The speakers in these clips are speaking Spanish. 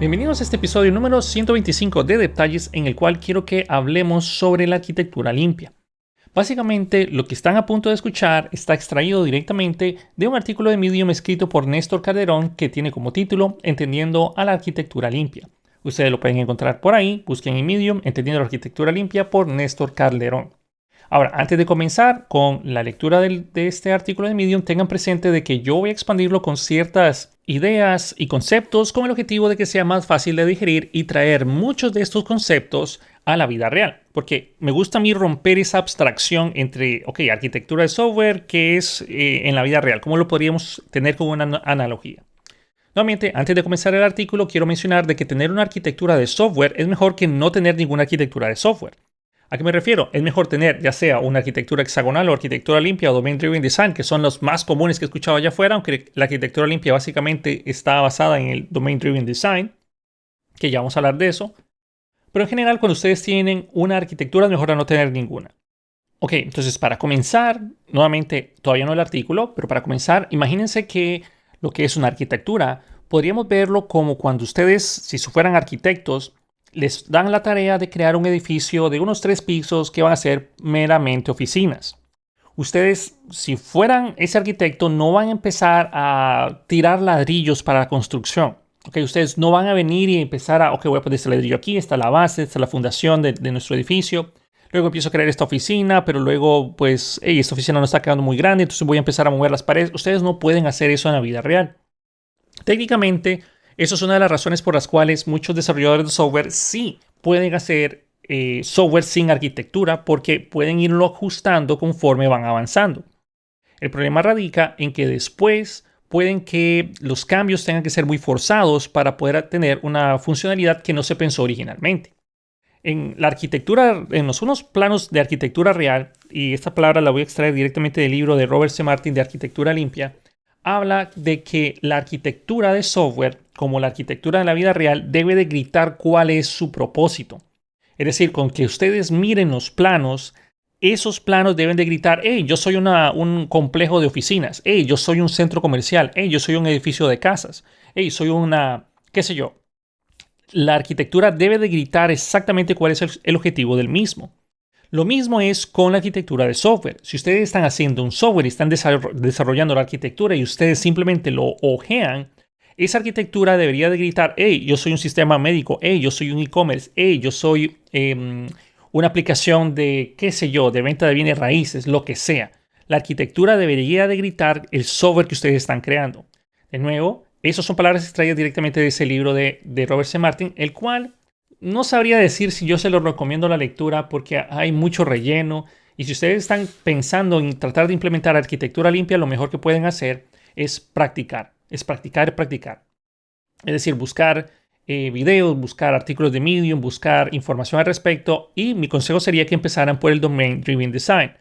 Bienvenidos a este episodio número 125 de Detalles, en el cual quiero que hablemos sobre la arquitectura limpia. Básicamente, lo que están a punto de escuchar está extraído directamente de un artículo de Medium escrito por Néstor Calderón que tiene como título Entendiendo a la arquitectura limpia. Ustedes lo pueden encontrar por ahí, busquen en Medium Entendiendo la arquitectura limpia por Néstor Calderón. Ahora, antes de comenzar con la lectura de este artículo de Medium, tengan presente de que yo voy a expandirlo con ciertas ideas y conceptos con el objetivo de que sea más fácil de digerir y traer muchos de estos conceptos a la vida real. Porque me gusta a mí romper esa abstracción entre, arquitectura de software, que es en la vida real. ¿Cómo lo podríamos tener como una analogía? Nuevamente, antes de comenzar el artículo, quiero mencionar de que tener una arquitectura de software es mejor que no tener ninguna arquitectura de software. ¿A qué me refiero? Es mejor tener ya sea una arquitectura hexagonal o arquitectura limpia o Domain Driven Design, que son los más comunes que he escuchado allá afuera, aunque la arquitectura limpia básicamente está basada en el Domain Driven Design, que ya vamos a hablar de eso. Pero en general, cuando ustedes tienen una arquitectura, es mejor a no tener ninguna. Ok, entonces para comenzar, nuevamente, todavía no el artículo, pero para comenzar, imagínense que lo que es una arquitectura, podríamos verlo como cuando ustedes, si fueran arquitectos, les dan la tarea de crear un edificio de unos 3 pisos que van a ser meramente oficinas. Ustedes, si fueran ese arquitecto, no van a empezar a tirar ladrillos para la construcción. Ustedes no van a venir y empezar voy a poner este ladrillo aquí, esta es la base, esta es la fundación de nuestro edificio. Luego empiezo a crear esta oficina, pero luego, esta oficina no está quedando muy grande, entonces voy a empezar a mover las paredes. Ustedes no pueden hacer eso en la vida real. Técnicamente, eso es una de las razones por las cuales muchos desarrolladores de software sí pueden hacer software sin arquitectura, porque pueden irlo ajustando conforme van avanzando. El problema radica en que después pueden que los cambios tengan que ser muy forzados para poder tener una funcionalidad que no se pensó originalmente. En la arquitectura, en unos planos de arquitectura real, y esta palabra la voy a extraer directamente del libro de Robert C. Martin de Arquitectura Limpia, habla de que la arquitectura de software, como la arquitectura de la vida real, debe de gritar cuál es su propósito. Es decir, con que ustedes miren los planos, esos planos deben de gritar, hey, yo soy un complejo de oficinas, hey, yo soy un centro comercial, hey, yo soy un edificio de casas, hey, soy qué sé yo. La arquitectura debe de gritar exactamente cuál es el objetivo del mismo. Lo mismo es con la arquitectura de software. Si ustedes están haciendo un software y están desarrollando la arquitectura y ustedes simplemente lo ojean, esa arquitectura debería de gritar, hey, yo soy un sistema médico, hey, yo soy un e-commerce, hey, yo soy una aplicación de, qué sé yo, de venta de bienes raíces, lo que sea. La arquitectura debería de gritar el software que ustedes están creando. De nuevo, esas son palabras extraídas directamente de ese libro de Robert C. Martin, el cual no sabría decir si yo se lo recomiendo la lectura porque hay mucho relleno. Y si ustedes están pensando en tratar de implementar arquitectura limpia, lo mejor que pueden hacer es practicar. Es practicar. Es decir, buscar videos, buscar artículos de Medium, buscar información al respecto. Y mi consejo sería que empezaran por el Domain Driven Design.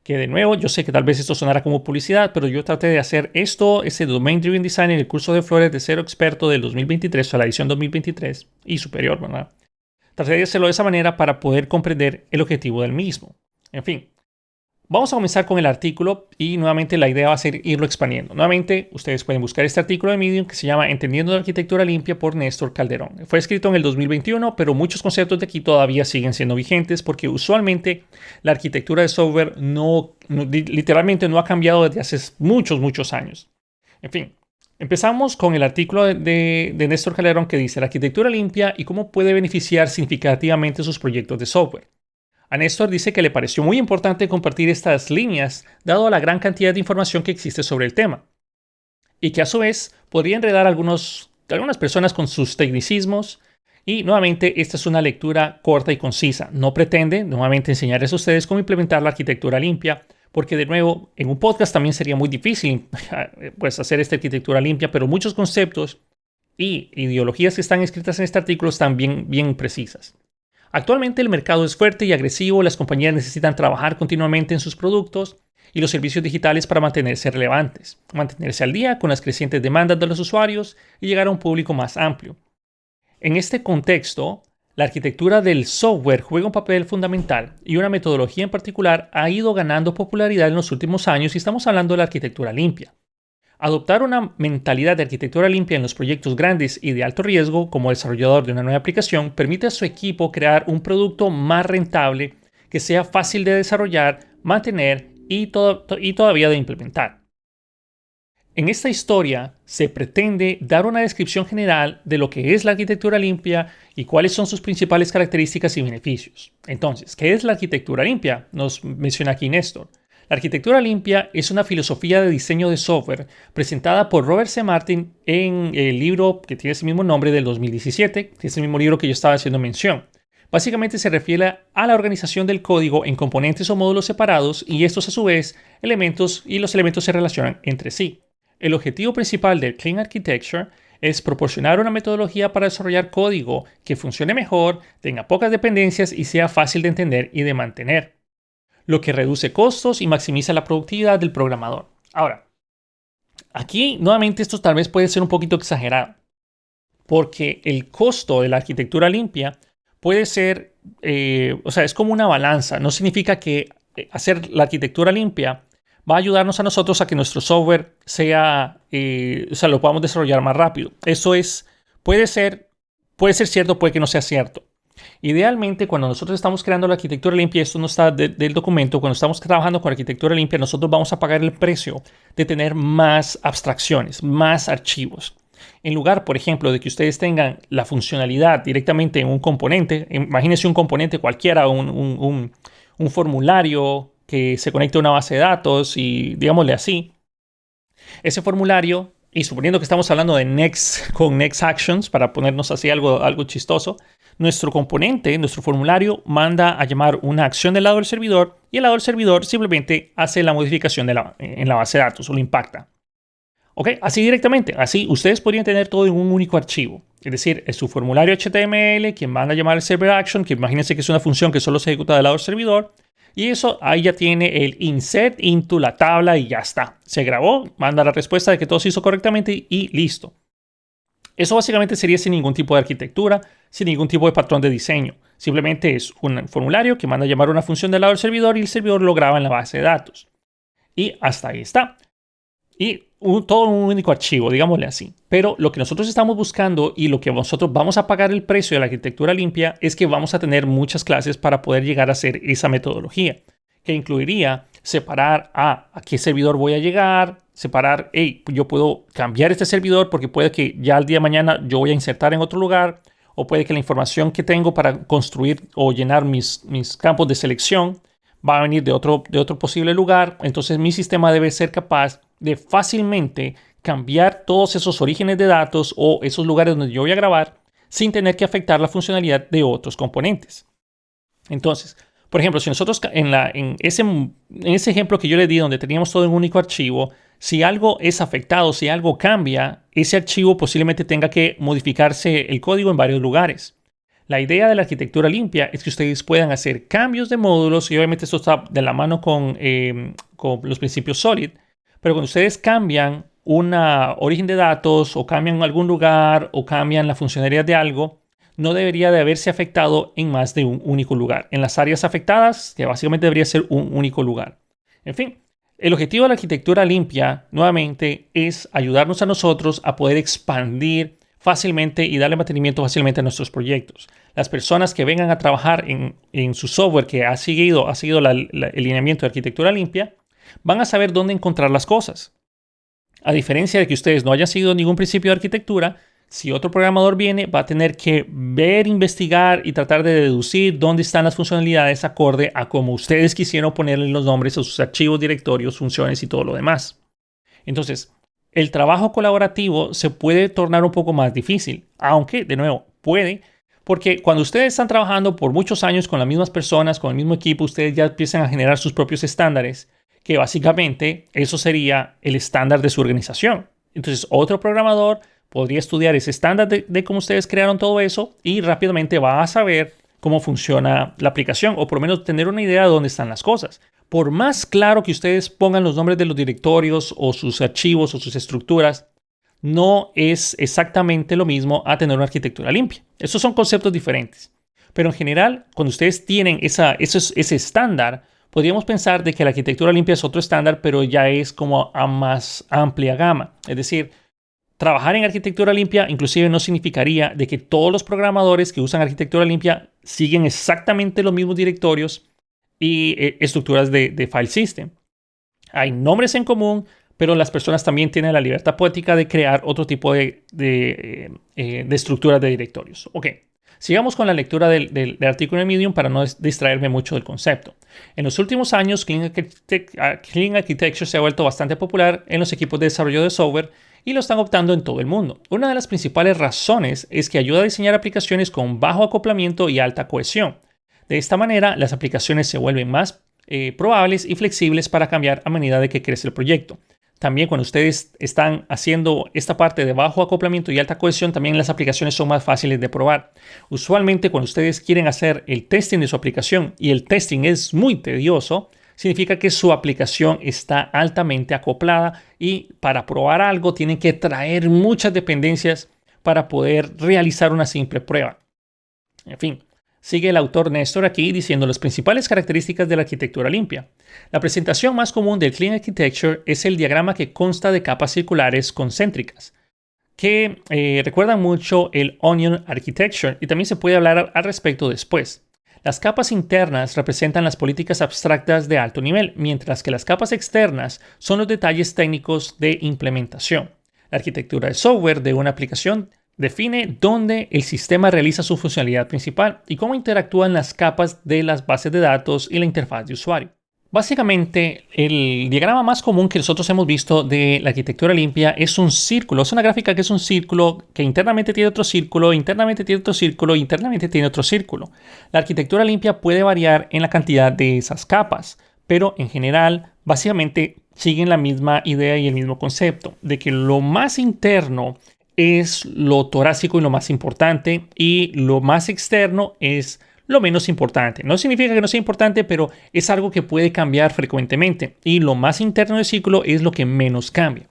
Que de nuevo, yo sé que tal vez esto sonará como publicidad, pero yo traté de hacer ese Domain Driven Design en el curso de Flores de Cero Experto del 2023, o la edición 2023 y superior, ¿verdad? Traté de hacerlo de esa manera para poder comprender el objetivo del mismo. En fin, vamos a comenzar con el artículo y nuevamente la idea va a ser irlo expandiendo. Nuevamente, ustedes pueden buscar este artículo de Medium que se llama Entendiendo la arquitectura limpia por Néstor Calderón. Fue escrito en el 2021, pero muchos conceptos de aquí todavía siguen siendo vigentes porque usualmente la arquitectura de software literalmente no ha cambiado desde hace muchos años. En fin. Empezamos con el artículo de Néstor Calderón que dice la arquitectura limpia y cómo puede beneficiar significativamente sus proyectos de software. A Néstor dice que le pareció muy importante compartir estas líneas dado la gran cantidad de información que existe sobre el tema y que a su vez podría enredar a algunas personas con sus tecnicismos. Y nuevamente esta es una lectura corta y concisa. No pretende nuevamente enseñarles a ustedes cómo implementar la arquitectura limpia, porque de nuevo, en un podcast también sería muy difícil hacer esta arquitectura limpia, pero muchos conceptos y ideologías que están escritas en este artículo están bien precisas. Actualmente el mercado es fuerte y agresivo, las compañías necesitan trabajar continuamente en sus productos y los servicios digitales para mantenerse relevantes, mantenerse al día con las crecientes demandas de los usuarios y llegar a un público más amplio. En este contexto, la arquitectura del software juega un papel fundamental y una metodología en particular ha ido ganando popularidad en los últimos años y estamos hablando de la arquitectura limpia. Adoptar una mentalidad de arquitectura limpia en los proyectos grandes y de alto riesgo como desarrollador de una nueva aplicación permite a su equipo crear un producto más rentable que sea fácil de desarrollar, mantener y todavía de implementar. En esta historia se pretende dar una descripción general de lo que es la arquitectura limpia y cuáles son sus principales características y beneficios. Entonces, ¿qué es la arquitectura limpia? Nos menciona aquí Néstor. La arquitectura limpia es una filosofía de diseño de software presentada por Robert C. Martin en el libro que tiene ese mismo nombre del 2017, que es el mismo libro que yo estaba haciendo mención. Básicamente se refiere a la organización del código en componentes o módulos separados y estos a su vez los elementos se relacionan entre sí. El objetivo principal del Clean Architecture es proporcionar una metodología para desarrollar código que funcione mejor, tenga pocas dependencias y sea fácil de entender y de mantener, lo que reduce costos y maximiza la productividad del programador. Ahora, aquí nuevamente esto tal vez puede ser un poquito exagerado, porque el costo de la arquitectura limpia puede ser, es como una balanza. No significa que hacer la arquitectura limpia va a ayudarnos a nosotros a que nuestro software lo podamos desarrollar más rápido. Eso puede ser cierto, puede que no sea cierto. Idealmente, cuando nosotros estamos creando la arquitectura limpia, esto no está del documento, cuando estamos trabajando con arquitectura limpia, nosotros vamos a pagar el precio de tener más abstracciones, más archivos. En lugar, por ejemplo, de que ustedes tengan la funcionalidad directamente en un componente, imagínense un componente cualquiera, un formulario que se conecte a una base de datos y digámosle así, ese formulario, y suponiendo que estamos hablando de Next con Next Actions, para ponernos así algo chistoso, nuestro componente, nuestro formulario, manda a llamar una acción del lado del servidor y el lado del servidor simplemente hace la modificación en la base de datos o lo impacta. ¿Ok? Así directamente. Así ustedes podrían tener todo en un único archivo. Es decir, es su formulario HTML, quien manda a llamar el server action, que imagínense que es una función que solo se ejecuta del lado del servidor. Y eso ahí ya tiene el insert into la tabla y ya está. Se grabó, manda la respuesta de que todo se hizo correctamente y listo. Eso básicamente sería sin ningún tipo de arquitectura, sin ningún tipo de patrón de diseño. Simplemente es un formulario que manda a llamar una función del lado del servidor y el servidor lo graba en la base de datos. Y hasta ahí está. Y todo un único archivo, digámosle así. Pero lo que nosotros estamos buscando y lo que nosotros vamos a pagar el precio de la arquitectura limpia es que vamos a tener muchas clases para poder llegar a hacer esa metodología, que incluiría separar a qué servidor voy a llegar, separar, yo puedo cambiar este servidor porque puede que ya al día de mañana yo voy a insertar en otro lugar, o puede que la información que tengo para construir o llenar mis campos de selección va a venir de otro posible lugar. Entonces mi sistema debe ser capaz de fácilmente cambiar todos esos orígenes de datos o esos lugares donde yo voy a grabar sin tener que afectar la funcionalidad de otros componentes. Entonces, por ejemplo, si nosotros en ese ejemplo que yo le di donde teníamos todo en un único archivo, si algo es afectado, si algo cambia, ese archivo posiblemente tenga que modificarse el código en varios lugares. La idea de la arquitectura limpia es que ustedes puedan hacer cambios de módulos y obviamente esto está de la mano con los principios SOLID, pero cuando ustedes cambian un origen de datos o cambian algún lugar o cambian la funcionalidad de algo, no debería de haberse afectado en más de un único lugar. En las áreas afectadas, que básicamente debería ser un único lugar. En fin, el objetivo de la arquitectura limpia, nuevamente, es ayudarnos a nosotros a poder expandir fácilmente y darle mantenimiento fácilmente a nuestros proyectos. Las personas que vengan a trabajar en su software que ha seguido el lineamiento de arquitectura limpia, van a saber dónde encontrar las cosas. A diferencia de que ustedes no hayan seguido ningún principio de arquitectura, si otro programador viene, va a tener que ver, investigar y tratar de deducir dónde están las funcionalidades acorde a cómo ustedes quisieron ponerle los nombres a sus archivos, directorios, funciones y todo lo demás. Entonces, el trabajo colaborativo se puede tornar un poco más difícil, aunque, de nuevo, puede, porque cuando ustedes están trabajando por muchos años con las mismas personas, con el mismo equipo, ustedes ya empiezan a generar sus propios estándares, que básicamente eso sería el estándar de su organización. Entonces, otro programador podría estudiar ese estándar de cómo ustedes crearon todo eso y rápidamente va a saber cómo funciona la aplicación o por lo menos tener una idea de dónde están las cosas. Por más claro que ustedes pongan los nombres de los directorios o sus archivos o sus estructuras, no es exactamente lo mismo a tener una arquitectura limpia. Estos son conceptos diferentes. Pero en general, cuando ustedes tienen ese estándar, Podríamos pensar de que la arquitectura limpia es otro estándar, pero ya es como a más amplia gama. Es decir, trabajar en arquitectura limpia inclusive no significaría de que todos los programadores que usan arquitectura limpia siguen exactamente los mismos directorios y estructuras de file system. Hay nombres en común, pero las personas también tienen la libertad poética de crear otro tipo de estructuras de directorios. Ok, sigamos con la lectura del artículo en Medium para no distraerme mucho del concepto. En los últimos años, Clean Architecture se ha vuelto bastante popular en los equipos de desarrollo de software y lo están optando en todo el mundo. Una de las principales razones es que ayuda a diseñar aplicaciones con bajo acoplamiento y alta cohesión. De esta manera, las aplicaciones se vuelven más probables y flexibles para cambiar a medida de que crece el proyecto. También cuando ustedes están haciendo esta parte de bajo acoplamiento y alta cohesión, también las aplicaciones son más fáciles de probar. Usualmente cuando ustedes quieren hacer el testing de su aplicación y el testing es muy tedioso, significa que su aplicación está altamente acoplada y para probar algo tienen que traer muchas dependencias para poder realizar una simple prueba. En fin. Sigue el autor Néstor aquí diciendo las principales características de la arquitectura limpia. La presentación más común del Clean Architecture es el diagrama que consta de capas circulares concéntricas, que recuerdan mucho el Onion Architecture y también se puede hablar al respecto después. Las capas internas representan las políticas abstractas de alto nivel, mientras que las capas externas son los detalles técnicos de implementación. La arquitectura de software de una aplicación define dónde el sistema realiza su funcionalidad principal y cómo interactúan las capas de las bases de datos y la interfaz de usuario. Básicamente, el diagrama más común que nosotros hemos visto de la arquitectura limpia es un círculo. Es una gráfica que es un círculo que internamente tiene otro círculo, internamente tiene otro círculo, internamente tiene otro círculo. La arquitectura limpia puede variar en la cantidad de esas capas, pero en general, básicamente siguen la misma idea y el mismo concepto de que lo más interno es lo torácico y lo más importante, y lo más externo es lo menos importante. No significa que no sea importante, pero es algo que puede cambiar frecuentemente, y lo más interno del círculo es lo que menos cambia.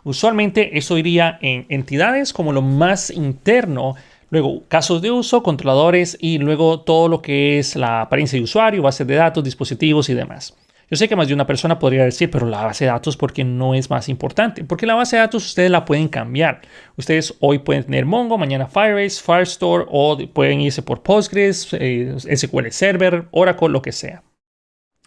Usualmente eso iría en entidades como lo más interno, luego casos de uso, controladores y luego todo lo que es la apariencia de usuario, bases de datos, dispositivos y demás. Yo sé que más de una persona podría decir, pero la base de datos, ¿por qué no es más importante? Porque la base de datos ustedes la pueden cambiar. Ustedes hoy pueden tener Mongo, mañana Firebase, Firestore, o pueden irse por Postgres, SQL Server, Oracle, lo que sea.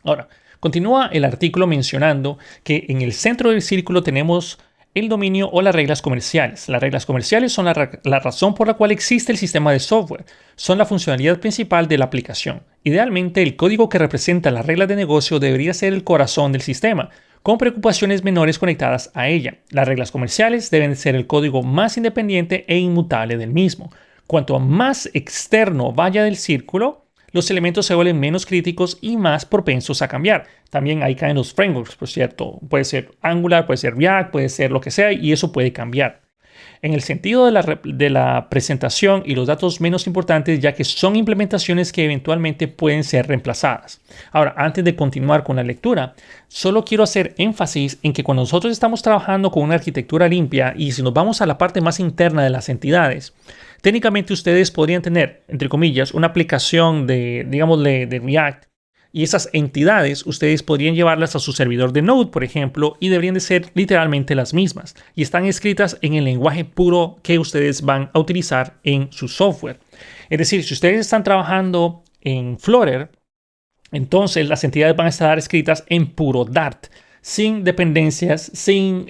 Ahora, continúa el artículo mencionando que en el centro del círculo tenemos el dominio o las reglas comerciales. Las reglas comerciales son la razón por la cual existe el sistema de software. Son la funcionalidad principal de la aplicación. Idealmente, el código que representa las reglas de negocio debería ser el corazón del sistema, con preocupaciones menores conectadas a ella. Las reglas comerciales deben ser el código más independiente e inmutable del mismo. Cuanto más externo vaya del círculo, los elementos se vuelven menos críticos y más propensos a cambiar. También ahí caen los frameworks, por cierto. Puede ser Angular, puede ser React, puede ser lo que sea, y eso puede cambiar. En el sentido de la presentación y los datos menos importantes, ya que son implementaciones que eventualmente pueden ser reemplazadas. Ahora, antes de continuar con la lectura, solo quiero hacer énfasis en que cuando nosotros estamos trabajando con una arquitectura limpia y si nos vamos a la parte más interna de las entidades, técnicamente ustedes podrían tener, entre comillas, una aplicación de React, y esas entidades ustedes podrían llevarlas a su servidor de Node, por ejemplo, y deberían de ser literalmente las mismas. Y están escritas en el lenguaje puro que ustedes van a utilizar en su software. Es decir, si ustedes están trabajando en Flutter, entonces las entidades van a estar escritas en puro Dart, sin dependencias, sin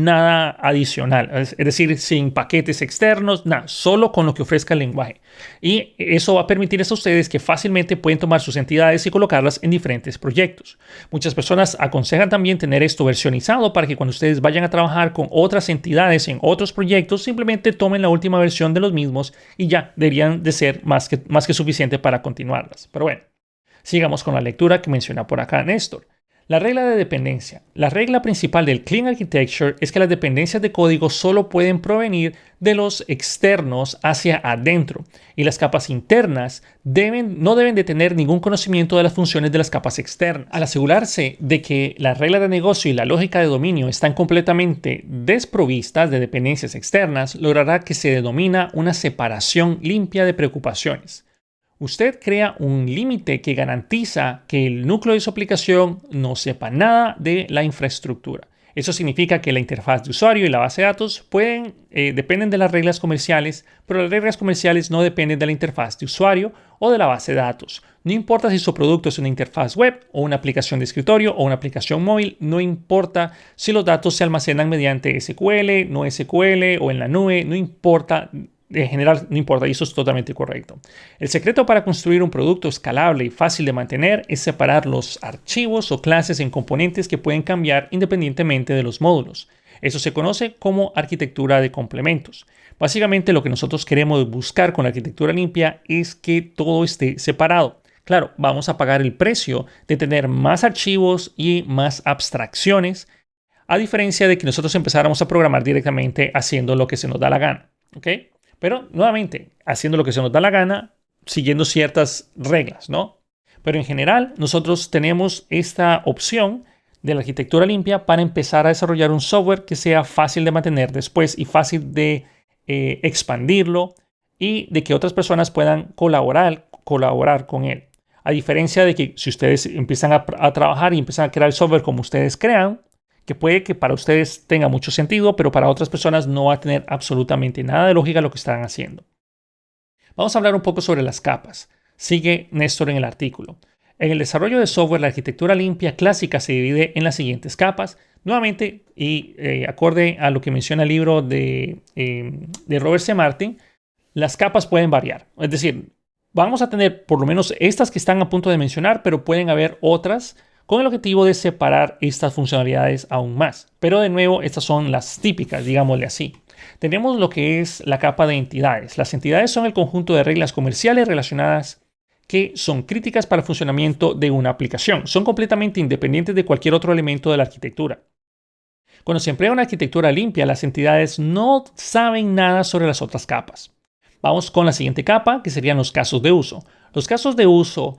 nada adicional, es decir, sin paquetes externos, nada, solo con lo que ofrezca el lenguaje. Y eso va a permitirles a ustedes que fácilmente pueden tomar sus entidades y colocarlas en diferentes proyectos. Muchas personas aconsejan también tener esto versionizado para que cuando ustedes vayan a trabajar con otras entidades en otros proyectos, simplemente tomen la última versión de los mismos y ya deberían de ser más que suficiente para continuarlas. Pero bueno, sigamos con la lectura que menciona por acá Néstor. La regla de dependencia. La regla principal del Clean Architecture es que las dependencias de código solo pueden provenir de los externos hacia adentro y las capas internas no deben de tener ningún conocimiento de las funciones de las capas externas. Al asegurarse de que la regla de negocio y la lógica de dominio están completamente desprovistas de dependencias externas, logrará que se denomina una separación limpia de preocupaciones. Usted crea un límite que garantiza que el núcleo de su aplicación no sepa nada de la infraestructura. Eso significa que la interfaz de usuario y la base de datos dependen de las reglas comerciales, pero las reglas comerciales no dependen de la interfaz de usuario o de la base de datos. No importa si su producto es una interfaz web o una aplicación de escritorio o una aplicación móvil, no importa si los datos se almacenan mediante SQL, no SQL o en la nube, no importa. En general, no importa, y eso es totalmente correcto. El secreto para construir un producto escalable y fácil de mantener es separar los archivos o clases en componentes que pueden cambiar independientemente de los módulos. Eso se conoce como arquitectura de complementos. Básicamente, lo que nosotros queremos buscar con la arquitectura limpia es que todo esté separado. Claro, vamos a pagar el precio de tener más archivos y más abstracciones, a diferencia de que nosotros empezáramos a programar directamente haciendo lo que se nos da la gana. ¿Ok? Pero, nuevamente, haciendo lo que se nos da la gana, siguiendo ciertas reglas, ¿no? Pero en general, nosotros tenemos esta opción de la arquitectura limpia para empezar a desarrollar un software que sea fácil de mantener después y fácil de expandirlo y de que otras personas puedan colaborar con él. A diferencia de que si ustedes empiezan a trabajar y empiezan a crear el software como ustedes crean, que puede que para ustedes tenga mucho sentido, pero para otras personas no va a tener absolutamente nada de lógica lo que están haciendo. Vamos a hablar un poco sobre las capas. Sigue Néstor en el artículo. En el desarrollo de software, la arquitectura limpia clásica se divide en las siguientes capas. Nuevamente, y acorde a lo que menciona el libro de Robert C. Martin, las capas pueden variar. Es decir, vamos a tener por lo menos estas que están a punto de mencionar, pero pueden haber otras con el objetivo de separar estas funcionalidades aún más. Pero de nuevo, estas son las típicas, digámosle así. Tenemos lo que es la capa de entidades. Las entidades son el conjunto de reglas comerciales relacionadas que son críticas para el funcionamiento de una aplicación. Son completamente independientes de cualquier otro elemento de la arquitectura. Cuando se emplea una arquitectura limpia, las entidades no saben nada sobre las otras capas. Vamos con la siguiente capa, que serían los casos de uso. Los casos de uso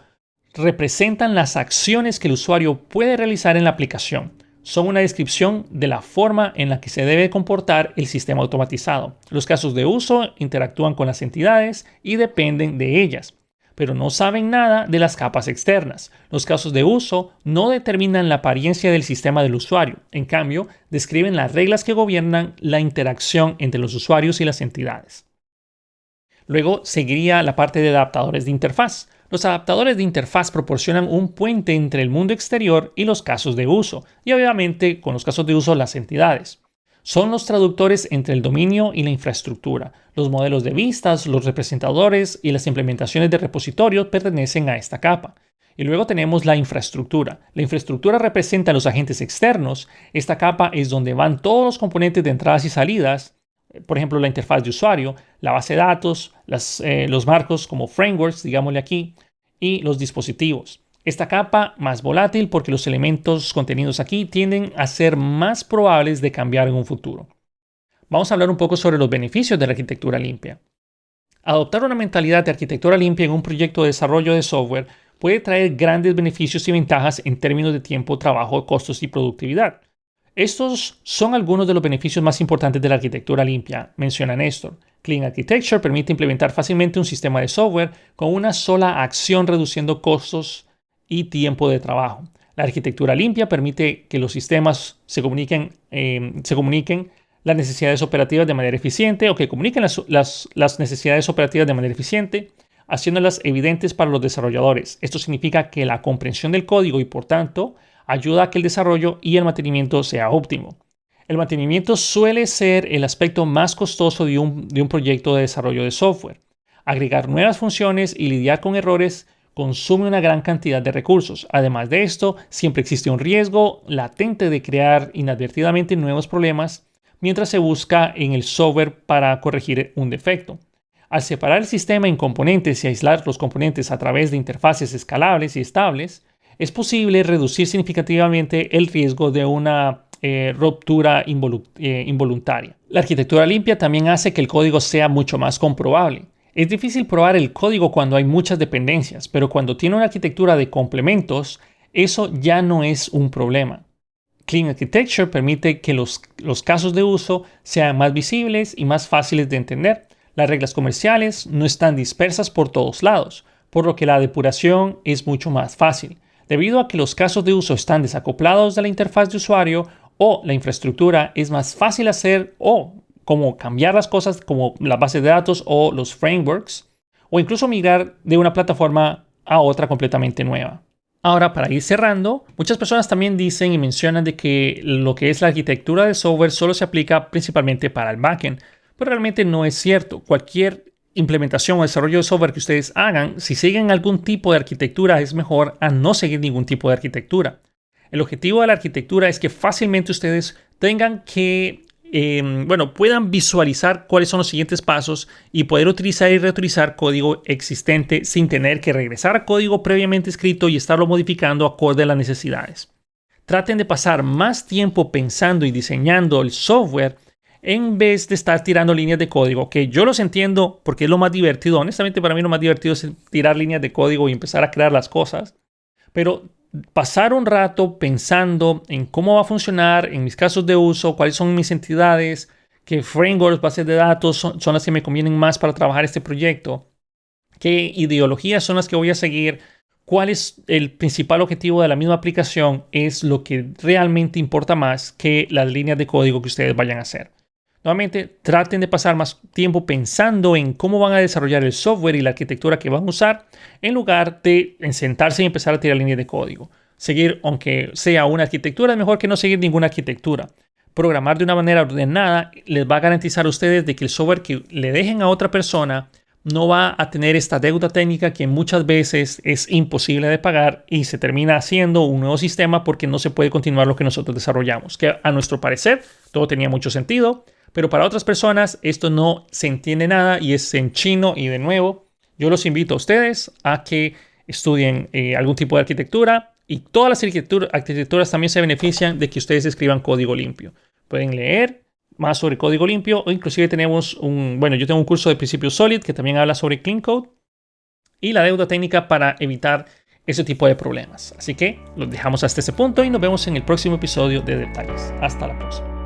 representan las acciones que el usuario puede realizar en la aplicación. Son una descripción de la forma en la que se debe comportar el sistema automatizado. Los casos de uso interactúan con las entidades y dependen de ellas, pero no saben nada de las capas externas. Los casos de uso no determinan la apariencia del sistema del usuario. En cambio, describen las reglas que gobiernan la interacción entre los usuarios y las entidades. Luego seguiría la parte de adaptadores de interfaz. Los adaptadores de interfaz proporcionan un puente entre el mundo exterior y los casos de uso, y obviamente con los casos de uso las entidades. Son los traductores entre el dominio y la infraestructura. Los modelos de vistas, los representadores y las implementaciones de repositorios pertenecen a esta capa. Y luego tenemos la infraestructura. La infraestructura representa a los agentes externos. Esta capa es donde van todos los componentes de entradas y salidas. Por ejemplo, la interfaz de usuario, la base de datos, los marcos como frameworks, digámosle aquí, y los dispositivos. Esta capa más volátil porque los elementos contenidos aquí tienden a ser más probables de cambiar en un futuro. Vamos a hablar un poco sobre los beneficios de la arquitectura limpia. Adoptar una mentalidad de arquitectura limpia en un proyecto de desarrollo de software puede traer grandes beneficios y ventajas en términos de tiempo, trabajo, costos y productividad. Estos son algunos de los beneficios más importantes de la arquitectura limpia, menciona Néstor. Clean Architecture permite implementar fácilmente un sistema de software con una sola acción, reduciendo costos y tiempo de trabajo. La arquitectura limpia permite que los sistemas se comuniquen las necesidades operativas de manera eficiente o que comuniquen las necesidades operativas de manera eficiente, haciéndolas evidentes para los desarrolladores. Esto significa que la comprensión del código y, por tanto, ayuda a que el desarrollo y el mantenimiento sea óptimo. El mantenimiento suele ser el aspecto más costoso de un proyecto de desarrollo de software. Agregar nuevas funciones y lidiar con errores consume una gran cantidad de recursos. Además de esto, siempre existe un riesgo latente de crear inadvertidamente nuevos problemas mientras se busca en el software para corregir un defecto. Al separar el sistema en componentes y aislar los componentes a través de interfaces escalables y estables, es posible reducir significativamente el riesgo de una ruptura involuntaria. La arquitectura limpia también hace que el código sea mucho más comprobable. Es difícil probar el código cuando hay muchas dependencias, pero cuando tiene una arquitectura de complementos, eso ya no es un problema. Clean Architecture permite que los casos de uso sean más visibles y más fáciles de entender. Las reglas comerciales no están dispersas por todos lados. por lo que la depuración es mucho más fácil. Debido a que los casos de uso están desacoplados de la interfaz de usuario o la infraestructura, es más fácil hacer o como cambiar las cosas como la base de datos o los frameworks, o incluso migrar de una plataforma a otra completamente nueva. Ahora, para ir cerrando, muchas personas también dicen y mencionan de que lo que es la arquitectura de software solo se aplica principalmente para el backend, pero realmente no es cierto. Cualquier implementación o desarrollo de software que ustedes hagan, si siguen algún tipo de arquitectura, es mejor a no seguir ningún tipo de arquitectura. El objetivo de la arquitectura es que fácilmente ustedes tengan que puedan visualizar cuáles son los siguientes pasos y poder utilizar y reutilizar código existente sin tener que regresar a código previamente escrito y estarlo modificando acorde a las necesidades. Traten de pasar más tiempo pensando y diseñando el software en vez de estar tirando líneas de código, que yo los entiendo porque es lo más divertido. Honestamente, para mí lo más divertido es tirar líneas de código y empezar a crear las cosas. Pero pasar un rato pensando en cómo va a funcionar, en mis casos de uso, cuáles son mis entidades, qué frameworks, bases de datos son las que me convienen más para trabajar este proyecto, qué ideologías son las que voy a seguir, cuál es el principal objetivo de la misma aplicación, es lo que realmente importa más que las líneas de código que ustedes vayan a hacer. Nuevamente, traten de pasar más tiempo pensando en cómo van a desarrollar el software y la arquitectura que van a usar en lugar de sentarse y empezar a tirar líneas de código. Seguir, aunque sea una arquitectura, es mejor que no seguir ninguna arquitectura. Programar de una manera ordenada les va a garantizar a ustedes de que el software que le dejen a otra persona no va a tener esta deuda técnica que muchas veces es imposible de pagar y se termina haciendo un nuevo sistema porque no se puede continuar lo que nosotros desarrollamos. Que a nuestro parecer todo tenía mucho sentido. Pero para otras personas esto no se entiende nada y es en chino. Y de nuevo, yo los invito a ustedes a que estudien algún tipo de arquitectura. Y todas las arquitecturas también se benefician de que ustedes escriban código limpio. Pueden leer más sobre código limpio o inclusive tenemos yo tengo un curso de principios Solid que también habla sobre Clean Code y la deuda técnica para evitar ese tipo de problemas. Así que los dejamos hasta ese punto y nos vemos en el próximo episodio de Detalles. Hasta la próxima.